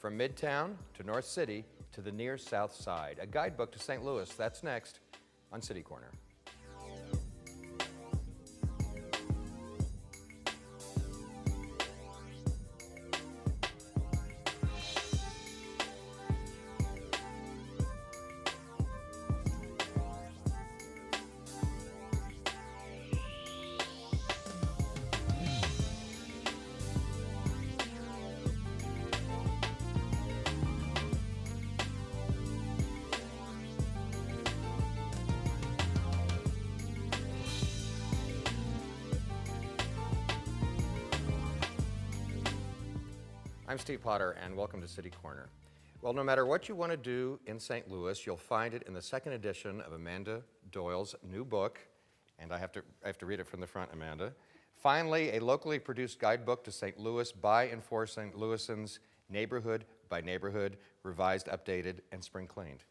from Midtown to North City to the near South Side. A guidebook to St. Louis. That's next on City Corner. I'm Steve Potter, and welcome to City Corner. Well, no matter what you want to do in St. Louis, you'll find it in the second edition of Amanda Doyle's new book, and I have to read it from the front, Amanda. Finally, a locally produced guidebook to St. Louis by and for St. Louisans, neighborhood by neighborhood, revised, updated, and spring cleaned.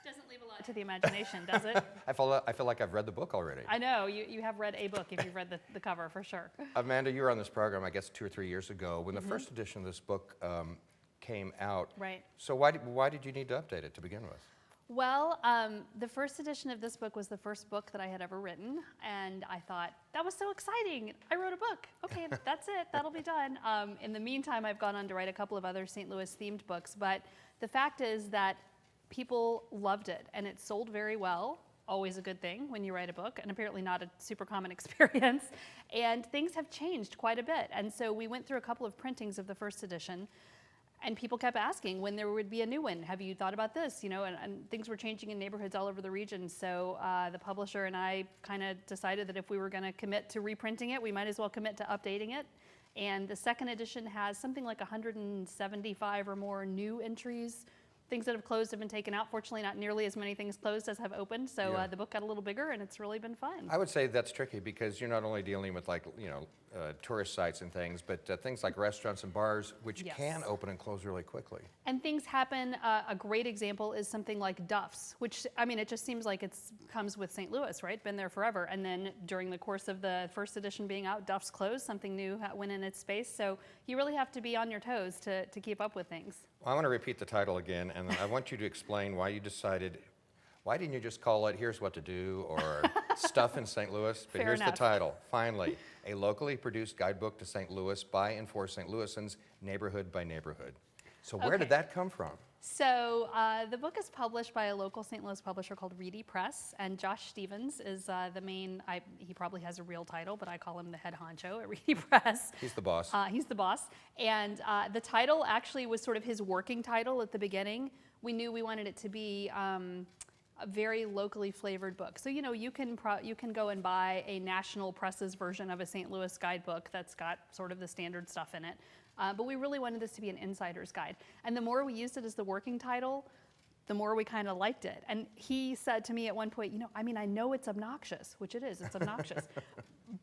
Doesn't leave a lot to the imagination, does it? I feel like I've read the book already. I know, you have read a book if you've read the cover, for sure. Amanda, you were on this program, I guess, 2 or 3 years ago when the first edition of this book came out. Right. So why did you need to update it to begin with? Well, the first edition of this book was the first book that I had ever written, and I thought, that was so exciting. I wrote a book. Okay, that's it. That'll be done. In the meantime, I've gone on to write a couple of other St. Louis-themed books, but the fact is that people loved it, and it sold very well. Always a good thing when you write a book, and apparently not a super common experience. And things have changed quite a bit. And so we went through a couple of printings of the first edition, and people kept asking when there would be a new one. Have you thought about this? You know, and things were changing in neighborhoods all over the region. So the publisher and I kind of decided that if we were going to commit to reprinting it, we might as well commit to updating it. And the second edition has something like 175 or more new entries. Things that have closed have been taken out. Fortunately, not nearly as many things closed as have opened. So Yeah. the book got a little bigger, and it's really been fun. I would say that's tricky because you're not only dealing with tourist sites and things, but things like restaurants and bars, which Yes. can open and close really quickly. And things happen. A great example is something like Duff's, which, I mean, it just seems like it comes with St. Louis, right? Been there forever. And then during the course of the first edition being out, Duff's closed. Something new went in its space. So you really have to be on your toes to keep up with things. Well, I want to repeat the title again, and I want you to explain why you decided, why didn't you just call it Here's What to Do or Stuff in St. Louis? But Fair here's enough. the title, finally, a locally produced guidebook to St. Louis by and for St. Louisans, neighborhood by neighborhood. So where did Okay. that come from? So the book is published by a local St. Louis publisher called Reedy Press, and Josh Stevens is the main, he probably has a real title, but I call him the head honcho at Reedy Press. He's the boss. He's the boss. And the title actually was sort of his working title at the beginning. We knew we wanted it to be a very locally flavored book. So, you know, you can go and buy a National Press's version of a St. Louis guidebook that's got sort of the standard stuff in it. But we really wanted this to be an insider's guide. And the more we used it as the working title, the more we kind of liked it. And he said to me at one point, you know, I mean, I know it's obnoxious, which it is, it's obnoxious,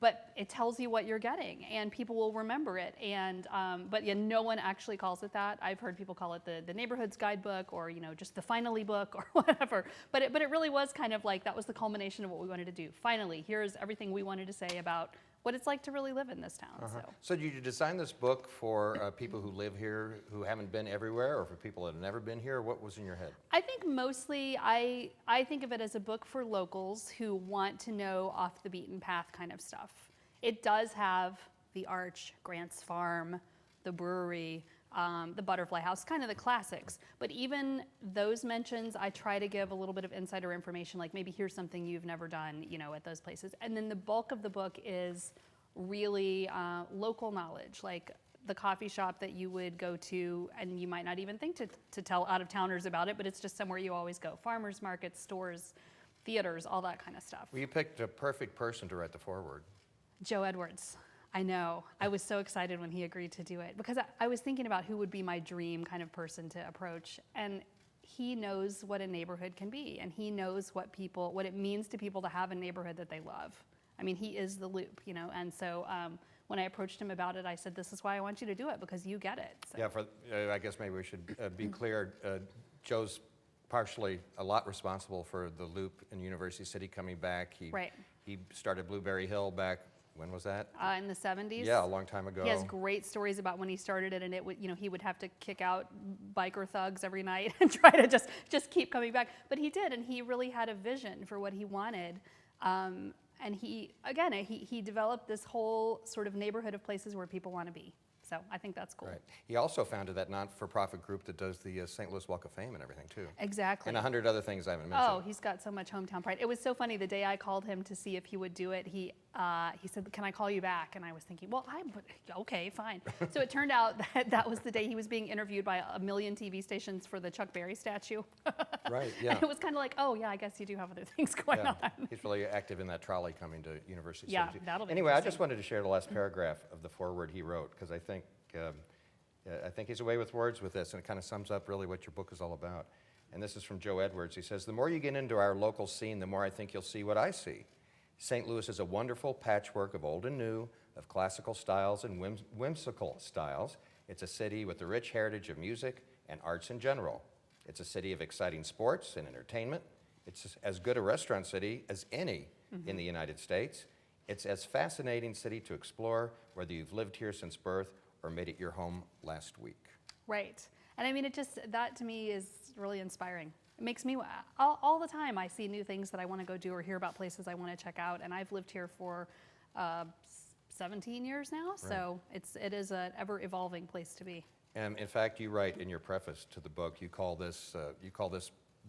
but it tells you what you're getting and people will remember it. And, but yeah, no one actually calls it that. I've heard people call it the neighborhood's guidebook or, you know, just the finally book or whatever. But it really was kind of like, that was the culmination of what we wanted to do. Finally, here's everything we wanted to say about what it's like to really live in this town. So did you design this book for people who live here, who haven't been everywhere, or for people that have never been here? What was in your head? I think mostly I think of it as a book for locals who want to know off the beaten path kind of stuff. It does have the Arch, Grant's Farm, the brewery, the Butterfly House, kind of the classics. But even those mentions, I try to give a little bit of insider information, like maybe here's something you've never done, you know, at those places. And then the bulk of the book is really local knowledge, like the coffee shop that you would go to, and you might not even think to tell out-of-towners about it, but it's just somewhere you always go. Farmers markets, stores, theaters, all that kind of stuff. Well, you picked a perfect person to write the foreword. Joe Edwards. I know. I was so excited when he agreed to do it because I was thinking about who would be my dream kind of person to approach. And he knows what a neighborhood can be, and he knows what it means to people to have a neighborhood that they love. I mean, he is the loop, you know. And so when I approached him about it, I said, this is why I want you to do it, because you get it. So. Yeah, I guess maybe we should be clear. Joe's partially a lot responsible for the loop in University City coming back. He started Blueberry Hill back when was that? In the 70s. Yeah, a long time ago. He has great stories about when he started it, and it would, he would have to kick out biker thugs every night and try to just keep coming back. But he did, and he really had a vision for what he wanted. And he developed this whole sort of neighborhood of places where people want to be. So I think that's cool. Right. He also founded that not-for-profit group that does the St. Louis Walk of Fame and everything, too. Exactly. And 100 other things I haven't mentioned. Oh, he's got so much hometown pride. It was so funny. The day I called him to see if he would do it, he said, "Can I call you back?" And I was thinking, well, okay, fine. So it turned out that was the day he was being interviewed by a million TV stations for the Chuck Berry statue. Right, yeah. And it was kind of like, oh, yeah, I guess you do have other things going on. He's really active in that trolley coming to University Yeah, City. that'll be Anyway, I interesting. just wanted to share the last paragraph of the foreword he wrote, because I think he's away with words with this, and it kind of sums up really what your book is all about. And this is from Joe Edwards. He says, "The more you get into our local scene, the more I think you'll see what I see. St. Louis is a wonderful patchwork of old and new, of classical styles and whimsical styles. It's a city with a rich heritage of music and arts in general. It's a city of exciting sports and entertainment. It's as good a restaurant city as any in the United States. It's as fascinating city to explore, whether you've lived here since birth or made it your home last week." Right. And I mean, that to me is really inspiring. It makes me, all the time I see new things that I want to go do or hear about places I want to check out. And I've lived here for 17 years now, so it is an ever-evolving place to be. And in fact, you write in your preface to the book, you call this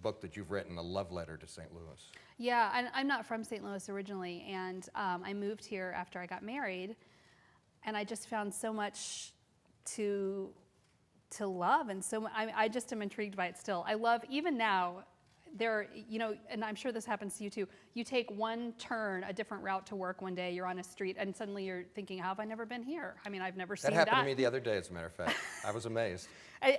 book that you've written a love letter to St. Louis. Yeah, and I'm not from St. Louis originally, and I moved here after I got married, and I just found so much to love, and I just am intrigued by it still. I love, even now, and I'm sure this happens to you too, you take one turn, a different route to work one day, you're on a street, and suddenly you're thinking, how have I never been here? I mean, I've never seen that. That happened to me the other day, as a matter of fact. I was amazed.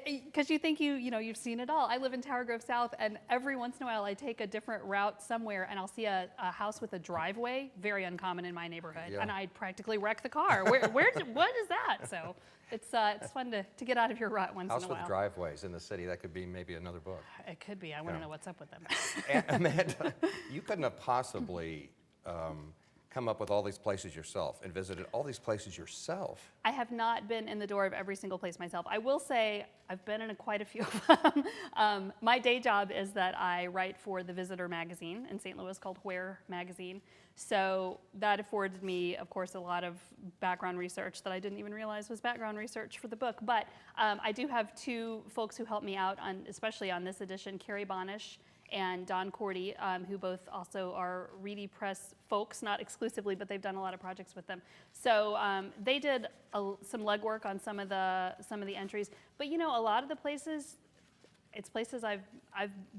Because you think you've seen it all. I live in Tower Grove South, and every once in a while I take a different route somewhere, and I'll see a house with a driveway, very uncommon in my neighborhood, and I practically wreck the car. What is that? So it's fun to get out of your rut once in a while. House with driveways in the city, that could be maybe another book. It could be. I want to know what's up with them. Amanda, you couldn't have possibly come up with all these places yourself and visited all these places yourself. I have not been in the door of every single place myself. I will say I've been in quite a few of them. My day job is that I write for the Visitor magazine in St. Louis called Where Magazine. So that afforded me, of course, a lot of background research that I didn't even realize was background research for the book. But I do have two folks who help me out, especially on this edition, Kerri Bonasch and Korte, who both also are Reedy Press folks, not exclusively, but they've done a lot of projects with them. So they did some legwork on some of the entries. But a lot of the places, it's places I've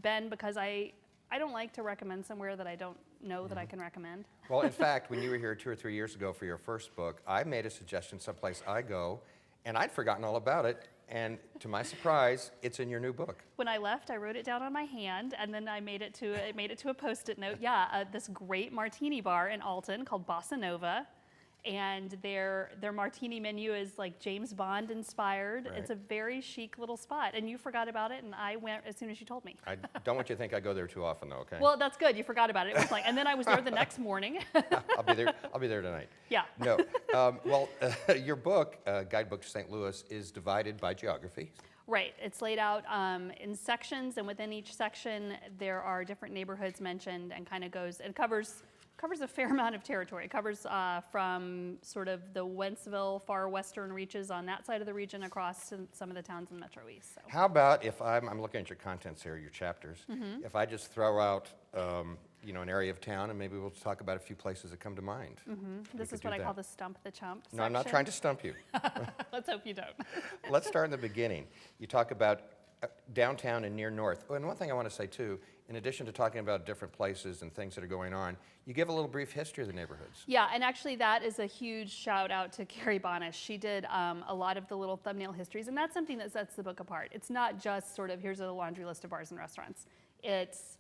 been because I don't like to recommend somewhere that I don't know that I can recommend. Well, in fact, when you were here 2 or 3 years ago for your first book, I made a suggestion someplace I go, and I'd forgotten all about it. And to my surprise, it's in your new book. When I left, I wrote it down on my hand, and then I made it to a Post-it note. Yeah, this great martini bar in Alton called Bossa Nova, and their martini menu is like James Bond inspired. Right. It's a very chic little spot, and you forgot about it, and I went as soon as you told me. I don't want you to think I go there too often, though. Okay. Well, that's good. You forgot about it. It was like, and then I was there the next morning. I'll be there tonight. Yeah. No. Your book, Guidebook to St. Louis, is divided by geography. Right. It's laid out in sections, and within each section there are different neighborhoods mentioned, and kind of covers a fair amount of territory. It covers from sort of the Wentzville far western reaches on that side of the region across to some of the towns in the Metro East. So. How about if I'm looking at your contents here, your chapters, if I just throw out an area of town, and maybe we'll talk about a few places that come to mind. This is what I call the stump the chump section. No, I'm not trying to stump you. Let's hope you don't. Let's start in the beginning. You talk about downtown and near north. Oh, and one thing I want to say too, in addition to talking about different places and things that are going on, you give a little brief history of the neighborhoods. Yeah, and actually that is a huge shout out to Kerri Bonasch. She did a lot of the little thumbnail histories, and that's something that sets the book apart. It's not just sort of, here's a laundry list of bars and restaurants. It's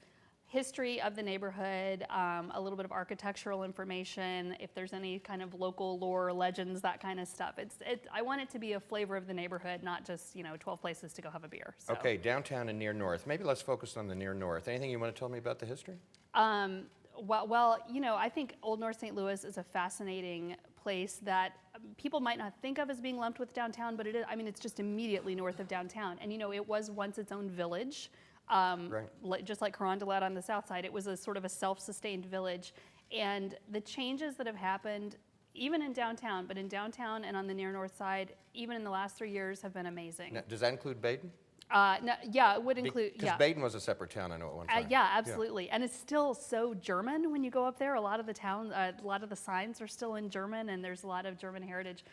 history of the neighborhood, a little bit of architectural information, if there's any kind of local lore, legends, that kind of stuff. I want it to be a flavor of the neighborhood, not just 12 places to go have a beer. So. Okay, downtown and near north. Maybe let's focus on the near north. Anything you want to tell me about the history? Well, I think Old North St. Louis is a fascinating place that people might not think of as being lumped with downtown, but it is. I mean, it's just immediately north of downtown. And, it was once its own village, just like Carondelet on the south side. It was a sort of a self-sustained village. And the changes that have happened, even in downtown, but in downtown and on the near north side, even in the last 3 years, have been amazing. Now, does that include Baden? No, yeah, it would include, Because Baden was a separate town, I know, at one time. yeah, absolutely. And it's still so German when you go up there. A lot of the towns, a lot of the signs are still in German, and there's a lot of German heritage.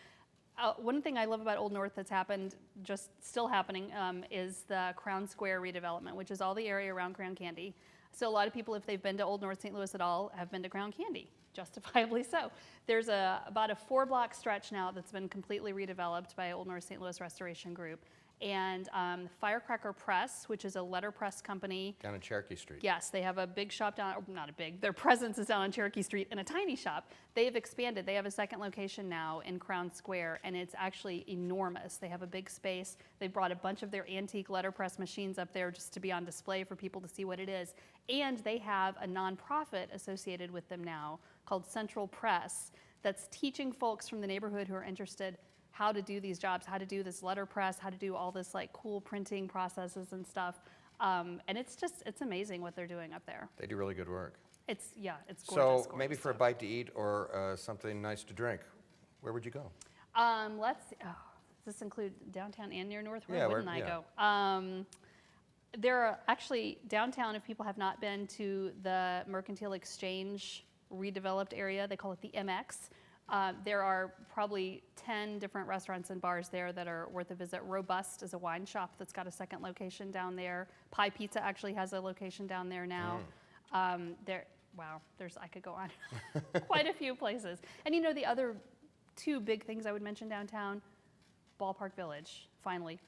One thing I love about Old North that's happened, just still happening, is the Crown Square redevelopment, which is all the area around Crown Candy. So a lot of people, if they've been to Old North St. Louis at all, have been to Crown Candy, justifiably so. There's about a 4-block stretch now that's been completely redeveloped by Old North St. Louis Restoration Group. And Firecracker Press, which is a letterpress company. Down on Cherokee Street. Yes, they have a big shop down, or not a big, their presence is down on Cherokee Street in a tiny shop. They've expanded. They have a second location now in Crown Square, and it's actually enormous. They have a big space. They brought a bunch of their antique letterpress machines up there just to be on display for people to see what it is. And they have a nonprofit associated with them now called Central Press that's teaching folks from the neighborhood who are interested how to do these jobs, how to do this letterpress, how to do all this like cool printing processes and stuff. And it's amazing what they're doing up there. They do really good work. It's gorgeous. So maybe for a bite to eat or something nice to drink, where would you go? Does this include downtown and near north? Where wouldn't I go? There are actually downtown, if people have not been to the Mercantile Exchange redeveloped area, they call it the MX. There are probably 10 different restaurants and bars there that are worth a visit. Robust is a wine shop that's got a second location down there. Pie Pizza actually has a location down there now. I could go on. Quite a few places. And the other 2 big things I would mention downtown, Ballpark Village, finally,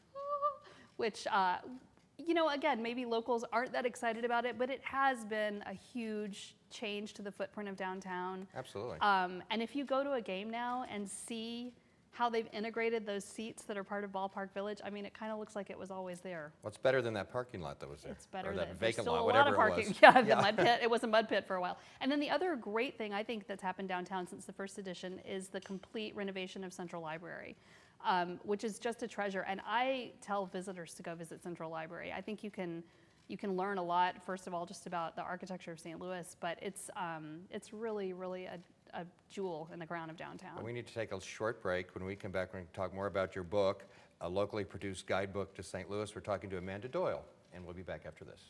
which, again, maybe locals aren't that excited about it, but it has been a huge change to the footprint of downtown. Absolutely. And if you go to a game now and see how they've integrated those seats that are part of Ballpark Village, I mean, it kind of looks like it was always there. What's better than that parking lot that was there? It's better or than that vacant still lot, a whatever lot of parking. it was. Yeah, the mud pit. It was a mud pit for a while. And then the other great thing I think that's happened downtown since the first edition is the complete renovation of Central Library, which is just a treasure. And I tell visitors to go visit Central Library. I think you can learn a lot, first of all, just about the architecture of St. Louis, but it's really, really a jewel in the crown of downtown. Well, we need to take a short break. When we come back, we're going to talk more about your book, a locally produced guidebook to St. Louis. We're talking to Amanda Doyle, and we'll be back after this.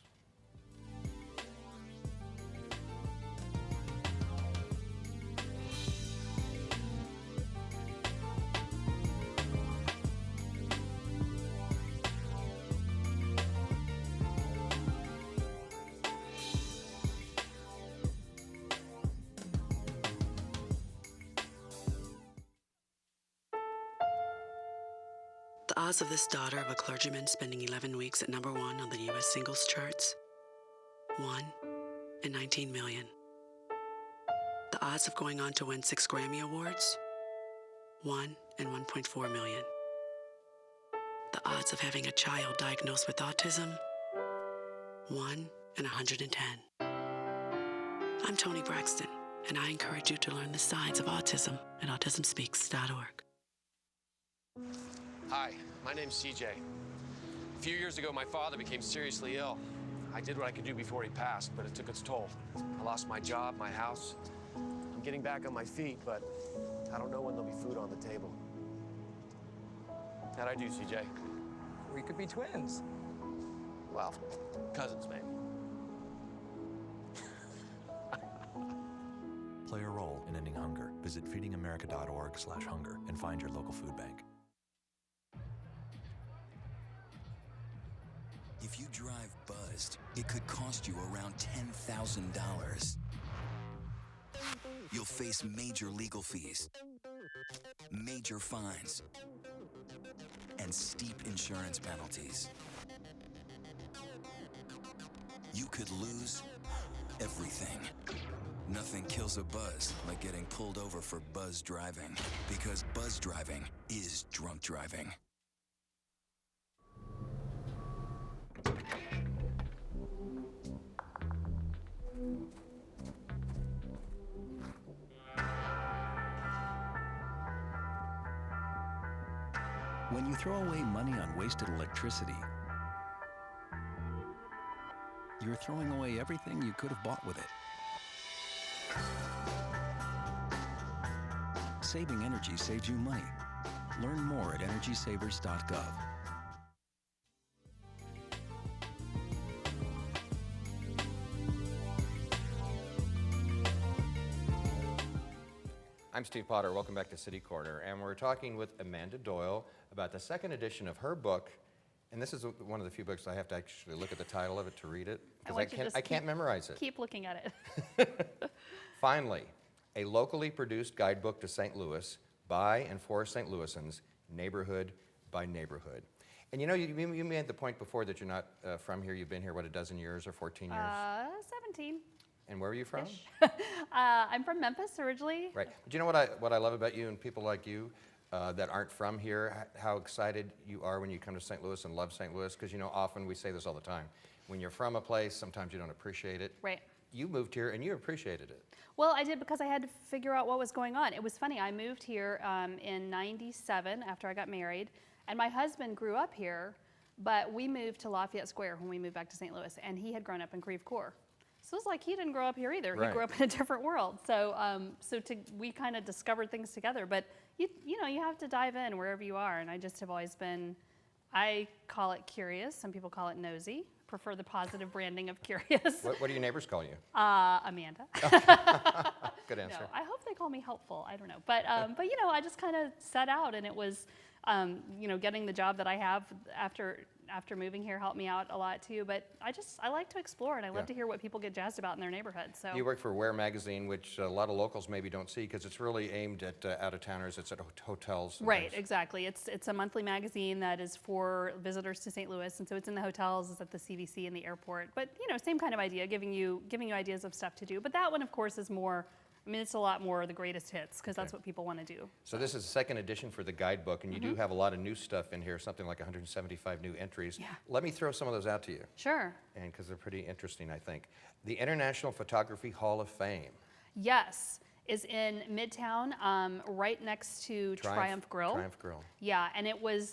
The odds of this daughter of a clergyman spending 11 weeks at #1 on the U.S. singles charts? 1 in 19 million. The odds of going on to win 6 Grammy Awards? 1 in 1.4 million. The odds of having a child diagnosed with autism? 1 in 110. I'm Toni Braxton, and I encourage you to learn the signs of autism at autismspeaks.org. Hi, my name's CJ. A few years ago, my father became seriously ill. I did what I could do before he passed, but it took its toll. I lost my job, my house. I'm getting back on my feet, but I don't know when there'll be food on the table. How'd I do, CJ? We could be twins. Well, cousins, maybe. Play a role in ending hunger. Visit feedingamerica.org/hunger and find your local food bank. If you drive buzzed, it could cost you around $10,000. You'll face major legal fees, major fines, and steep insurance penalties. You could lose everything. Nothing kills a buzz like getting pulled over for buzz driving, because buzz driving is drunk driving. When you throw away money on wasted electricity, you're throwing away everything you could have bought with it. Saving energy saves you money. Learn more at energysavers.gov. I'm Steve Potter. Welcome back to City Corner. And we're talking with Amanda Doyle about the second edition of her book. And this is one of the few books I have to actually look at the title of it to read it, because I can't memorize it. Keep looking at it. Finally, a locally produced guidebook to St. Louis by and for St. Louisans, neighborhood by neighborhood. And you know, you made the point before that you're not from here. You've been here, what, a dozen years or 14 years? 17. And where are you from? I'm from Memphis originally. Right. But you know what I love about you and people like you that aren't from here, how excited you are when you come to St. Louis and love St. Louis? Because, you know, often we say this all the time. When you're from a place, sometimes you don't appreciate it. Right. You moved here and you appreciated it. Well, I did, because I had to figure out what was going on. It was funny. I moved here in '97 after I got married, and my husband grew up here, but we moved to Lafayette Square when we moved back to St. Louis, and he had grown up in Creve Coeur. So it's like he didn't grow up here either. Right. He grew up in a different world. So we kind of discovered things together. But you know, you have to dive in wherever you are. And I just have always been, I call it curious. Some people call it nosy. Prefer the positive branding of curious. What do your neighbors call you? Amanda. Good answer. No, I hope they call me helpful. I don't know. But you know, I just kind of set out, and it was, you know, getting the job that I have after moving here helped me out a lot too. But I like to explore, and I love to hear what people get jazzed about in their neighborhood. So you work for Where Magazine, which a lot of locals maybe don't see because it's really aimed at out-of-towners. It's at hotels. Right, exactly. It's a monthly magazine that is for visitors to St. Louis, and so it's in the hotels, it's at the CVC and the airport. But you know, same kind of idea, giving you ideas of stuff to do. But that one, of course, is more. I mean, it's a lot more the greatest hits, because that's what people want to do. So this is the second edition for the guidebook, and you do have a lot of new stuff in here, something like 175 new entries. Yeah. Let me throw some of those out to you. Sure. And because they're pretty interesting, I think. The International Photography Hall of Fame. Yes, is in Midtown, right next to Triumph Grill. Triumph Grill. Yeah, and it was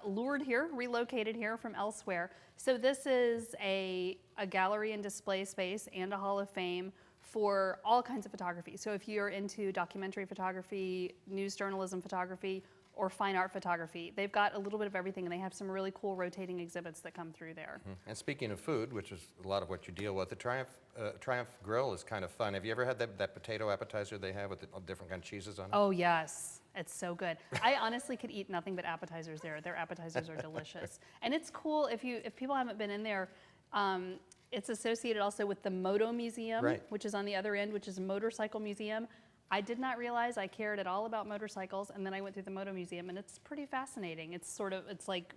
relocated here from elsewhere. So this is a gallery and display space and a Hall of Fame for all kinds of photography. So if you're into documentary photography, news journalism photography, or fine art photography, they've got a little bit of everything, and they have some really cool rotating exhibits that come through there. And speaking of food, which is a lot of what you deal with, the Triumph Grill is kind of fun. Have you ever had that potato appetizer they have with the different kind of cheeses on it? Oh yes, it's so good. I honestly could eat nothing but appetizers there. Their appetizers are delicious. And it's cool if people haven't been in there. It's associated also with the Moto Museum, which is on the other end, which is a motorcycle museum. I did not realize I cared at all about motorcycles, and then I went through the Moto Museum, and it's pretty fascinating. It's like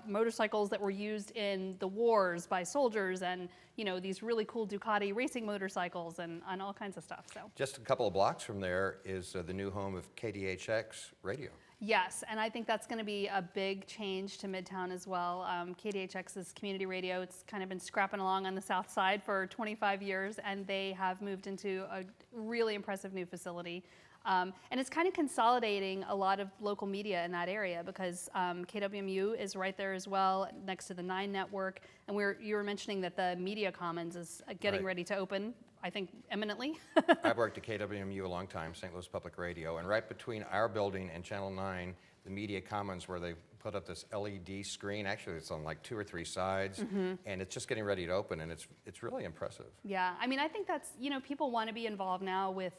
motorcycles that were used in the wars by soldiers, and you know, these really cool Ducati racing motorcycles, and all kinds of stuff. So just a couple of blocks from there is the new home of KDHX Radio. Yes, and I think that's going to be a big change to Midtown as well. KDHX is community radio. It's kind of been scrapping along on the south side for 25 years, and they have moved into a really impressive new facility. And it's kind of consolidating a lot of local media in that area, because KWMU is right there as well, next to the 9 network. And you were mentioning that the Media Commons is getting ready to open, I think, imminently. I've worked at KWMU a long time, St. Louis Public Radio, and right between our building and Channel 9, the Media Commons, where they put up this LED screen. Actually, it's on like 2 or 3 sides, and it's just getting ready to open, and it's really impressive. Yeah, I mean, I think that's, you know, people want to be involved now with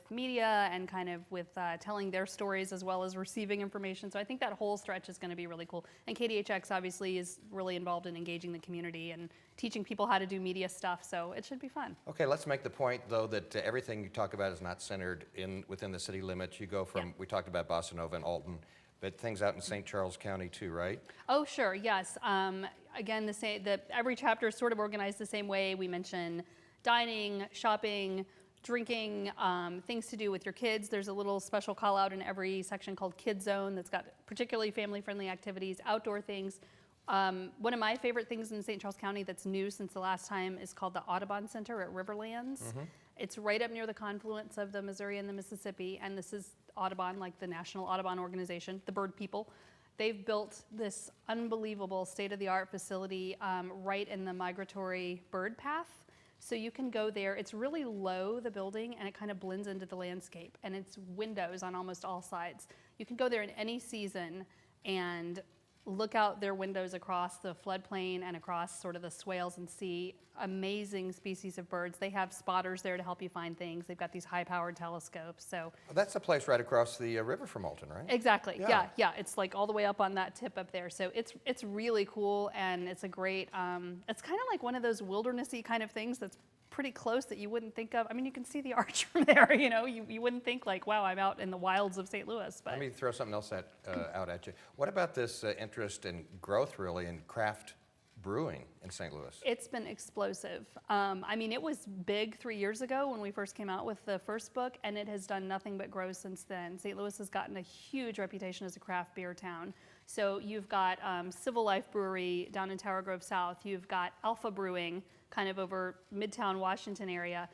media and kind of with telling their stories as well as receiving information. So I think that whole stretch is going to be really cool. And KDHX obviously is really involved in engaging the community and teaching people how to do media stuff. So it should be fun. Okay, let's make the point though that everything you talk about is not centered within the city limits. You go from we talked about Bossa Nova and Alton, but things out in St. Charles County too, right? Oh, sure, yes. Again, every chapter is sort of organized the same way. We mention dining, shopping, drinking, things to do with your kids. There's a little special call out in every section called Kid Zone that's got particularly family-friendly activities, outdoor things. One of my favorite things in St. Charles County that's new since the last time is called the Audubon Center at Riverlands. It's right up near the confluence of the Missouri and the Mississippi, and this is Audubon, like the National Audubon Organization, the bird people. They've built this unbelievable state-of-the-art facility right in the migratory bird path. So you can go there. It's really low, the building, and it kind of blends into the landscape. And it's windows on almost all sides. You can go there in any season and look out their windows across the floodplain and across sort of the swales and see amazing species of birds. They have spotters there to help you find things. They've got these high-powered telescopes. So That's the place right across the river from Alton, right? exactly. Yeah. Yeah. It's like all the way up on that tip up there. So it's really cool, and it's a great. It's kind of like one of those wildernessy kind of things that's pretty close that you wouldn't think of. I mean, you can see the arch from there. You know, you wouldn't think like, wow, I'm out in the wilds of St. Louis. But Let me throw something else out at you. What about this interest in growth, really, in craft brewing in St. Louis? it's been explosive. I mean, it was big 3 years ago when we first came out with the first book, and it has done nothing but grow since then. St. Louis has gotten a huge reputation as a craft beer town. So you've got Civil Life Brewery down in Tower Grove South. You've got Alpha Brewing kind of over Midtown Washington area.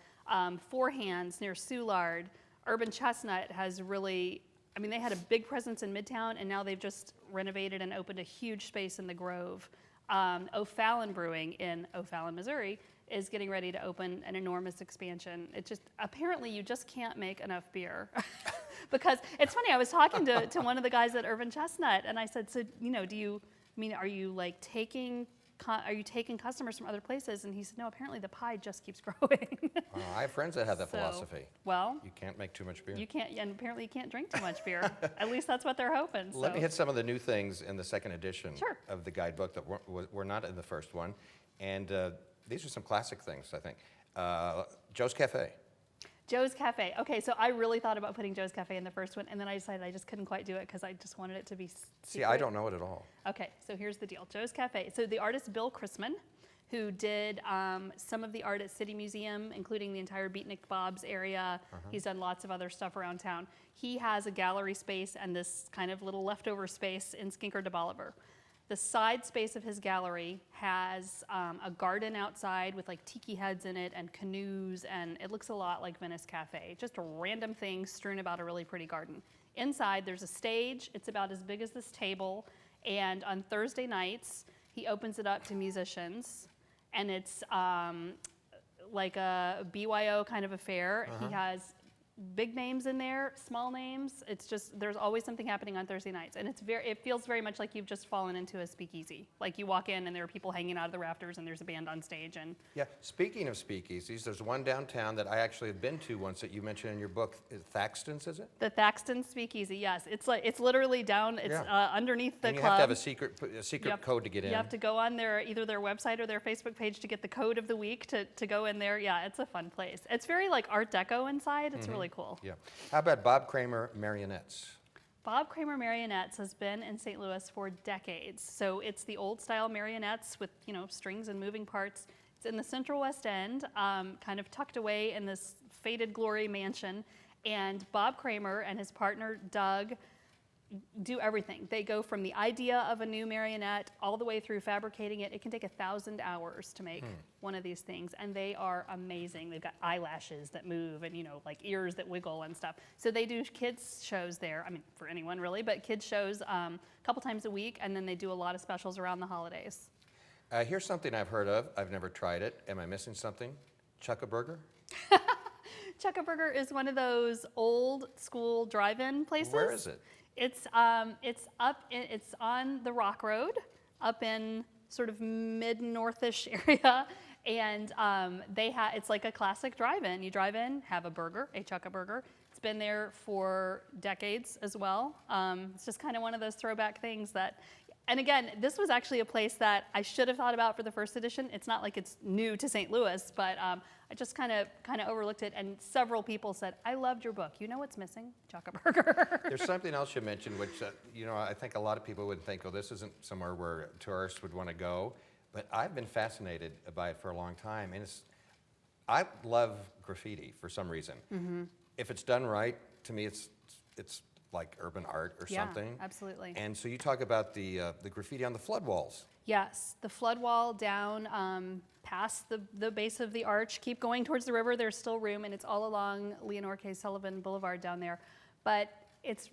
Four Hands near Soulard. Urban Chestnut has really, I mean, they had a big presence in Midtown, and now they've just renovated and opened a huge space in the Grove. O'Fallon Brewing in O'Fallon, Missouri is getting ready to open an enormous expansion. It just, apparently you just can't make enough beer. Because it's funny, I was talking to one of the guys at Urban Chestnut, and I said, so, you know, are you like taking customers from other places? And he said, no, apparently the pie just keeps growing. I have friends that have that So, philosophy. Well, You can't make too much beer. you can't, and apparently you can't drink too much beer. At least that's what they're hoping. Let so. me hit some of the new things in the second edition Sure. of the guidebook that were not in the first one. And these are some classic things, I think. Joe's Cafe. Joe's Cafe. Okay, so I really thought about putting Joe's Cafe in the first one, and then I decided I just couldn't quite do it because I just wanted it to be secret. See, I don't know it at all. Okay, so here's the deal. Joe's Cafe. So the artist Bill Chrisman, who did some of the art at City Museum, including the entire Beatnik Bob's area. He's done lots of other stuff around town. He has a gallery space and this kind of little leftover space in Skinker de Bolivar. The side space of his gallery has a garden outside with like tiki heads in it and canoes, and it looks a lot like Venice Cafe. Just random things strewn about a really pretty garden. Inside, there's a stage. It's about as big as this table, and on Thursday nights, he opens it up to musicians, and it's like a BYO kind of affair. He has big names in there, small names. It's just, there's always something happening on Thursday nights. And it feels very much like you've just fallen into a speakeasy. Like you walk in and there are people hanging out of the rafters and there's a band on stage. And Yeah, speaking of speakeasies, there's one downtown that I actually have been to once that you mentioned in your book. Thaxton's, is it? the Thaxton Speakeasy, yes. It's literally down, it's Yeah. underneath the And you club. have to have a secret Yep. code to get in. You have to go on either their website or their Facebook page to get the code of the week to go in there. Yeah, it's a fun place. It's very like Art Deco inside. It's really cool. Yeah. How about Bob Kramer Marionettes? Bob Kramer Marionettes has been in St. Louis for decades. So it's the old style marionettes with, you know, strings and moving parts. It's in the Central West End, kind of tucked away in this faded glory mansion. And Bob Kramer and his partner Doug do everything. They go from the idea of a new marionette all the way through fabricating it. It can take 1,000 hours to make one of these things, and they are amazing. They've got eyelashes that move and, you know, like ears that wiggle and stuff. So they do kids shows there. I mean, for anyone really, but kids shows a couple times a week, and then they do a lot of specials around the holidays. Here's something I've heard of. I've never tried it. Am I missing something? Chuck-a-Burger? Chuck-a-Burger is one of those old school drive-in places. Where is it? It's on the Rock Road, up in sort of mid-northish area, and it's like a classic drive-in. You drive in, have a burger, a Chuck-a-Burger. It's been there for decades as well. It's just kind of one of those throwback things that. And again, this was actually a place that I should have thought about for the first edition. It's not like it's new to St. Louis, but I just kind of overlooked it. And several people said, "I loved your book. You know what's missing? Chuck-a-Burger." There's something else you mentioned, which you know, I think a lot of people would think, "Oh, this isn't somewhere where tourists would want to go." But I've been fascinated by it for a long time, and I love graffiti for some reason. If it's done right, to me, it's like urban art or Yeah, something. absolutely. And so you talk about the graffiti on the flood walls. Yes, the flood wall down past the base of the arch. Keep going towards the river. There's still room, and it's all along Leonore K. Sullivan Boulevard down there. But it's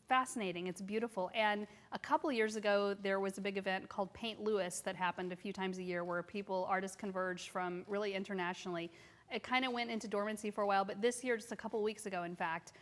fascinating. It's beautiful. And a couple years ago, there was a big event called Paint Louis that happened a few times a year, where artists converged from really internationally. It kind of went into dormancy for a while, but this year, just a couple weeks ago, in fact,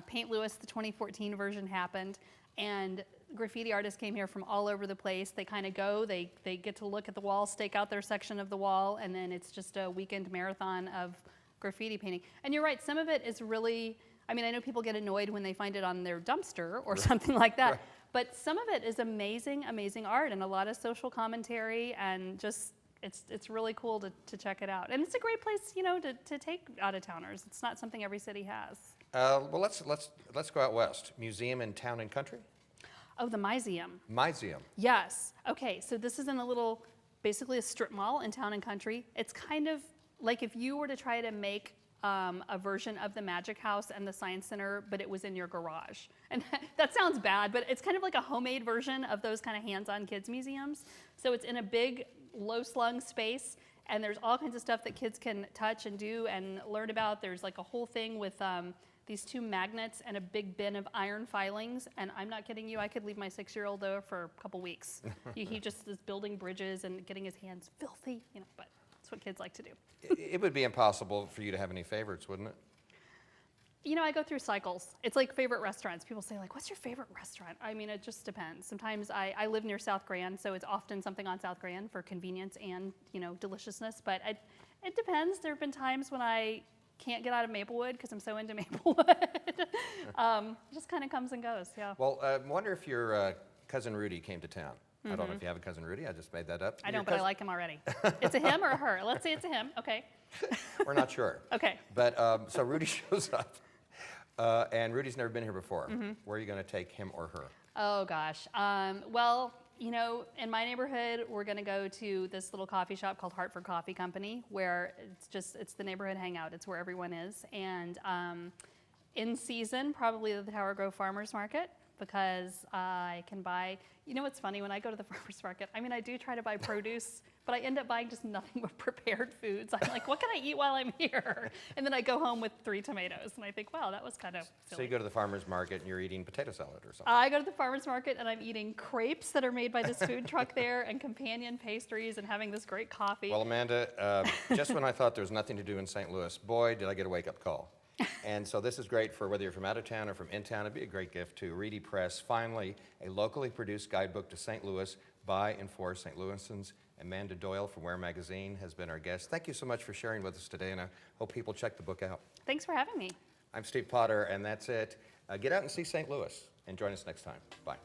Paint Louis, the 2014 version, happened, and graffiti artists came here from all over the place. They kind of go, they get to look at the wall, stake out their section of the wall, and then it's just a weekend marathon of graffiti painting. And you're right, some of it is really, I mean, I know people get annoyed when they find it on their dumpster or something like that, Right. but some of it is amazing, amazing art and a lot of social commentary, and just, it's really cool to check it out. And it's a great place, you know, to take out-of-towners. It's not something every city has. Well, let's go out west. Museum in Town and Country? Oh, the Myseum. Myseum. Yes. Okay, so this is in a little, basically a strip mall in Town and Country. It's kind of like if you were to try to make a version of the Magic House and the Science Center, but it was in your garage. And that sounds bad, but it's kind of like a homemade version of those kind of hands-on kids museums. So it's in a big, low-slung space, and there's all kinds of stuff that kids can touch and do and learn about. There's like a whole thing with these 2 magnets and a big bin of iron filings, and I'm not kidding you, I could leave my 6-year-old there for a couple weeks. He just is building bridges and getting his hands filthy, you know, but that's what kids like to do. It would be impossible for you to have any favorites, wouldn't it? You know, I go through cycles. It's like favorite restaurants. People say, like, what's your favorite restaurant? I mean, it just depends. Sometimes I live near South Grand, so it's often something on South Grand for convenience and, you know, deliciousness. But it depends. There have been times when I can't get out of Maplewood because I'm so into Maplewood. It just kind of comes and goes, yeah. Well, I wonder if your cousin Rudy came to town. I don't know if you have a cousin Rudy. I just made that up. I don't, but I like him already. It's a him or a her? Let's say it's a him. Okay. We're not sure. Okay. But so Rudy shows up, and Rudy's never been here before. Where are you going to take him or her? Oh, gosh. Well, you know, in my neighborhood, we're going to go to this little coffee shop called Hartford Coffee Company, where it's the neighborhood hangout. It's where everyone is. And in season, probably the Tower Grove Farmers Market, because I can buy, you know what's funny, when I go to the farmer's market, I mean, I do try to buy produce, but I end up buying just nothing but prepared foods. I'm like, what can I eat while I'm here? And then I go home with 3 tomatoes, and I think, wow, that was kind of silly. So you go to the farmer's market and you're eating potato salad or something. I go to the farmer's market and I'm eating crepes that are made by this food truck there, and companion pastries, and having this great coffee. Well, Amanda, just when I thought there was nothing to do in St. Louis, boy, did I get a wake-up call. And so this is great for whether you're from out of town or from in town. It'd be a great gift to Reedy Press. Finally, a locally produced guidebook to St. Louis by and for St. Louisans. Amanda Doyle from Where Magazine has been our guest. Thank you so much for sharing with us today, and I hope people check the book out. Thanks for having me. I'm Steve Potter, and that's it. Get out and see St. Louis, and join us next time. Bye.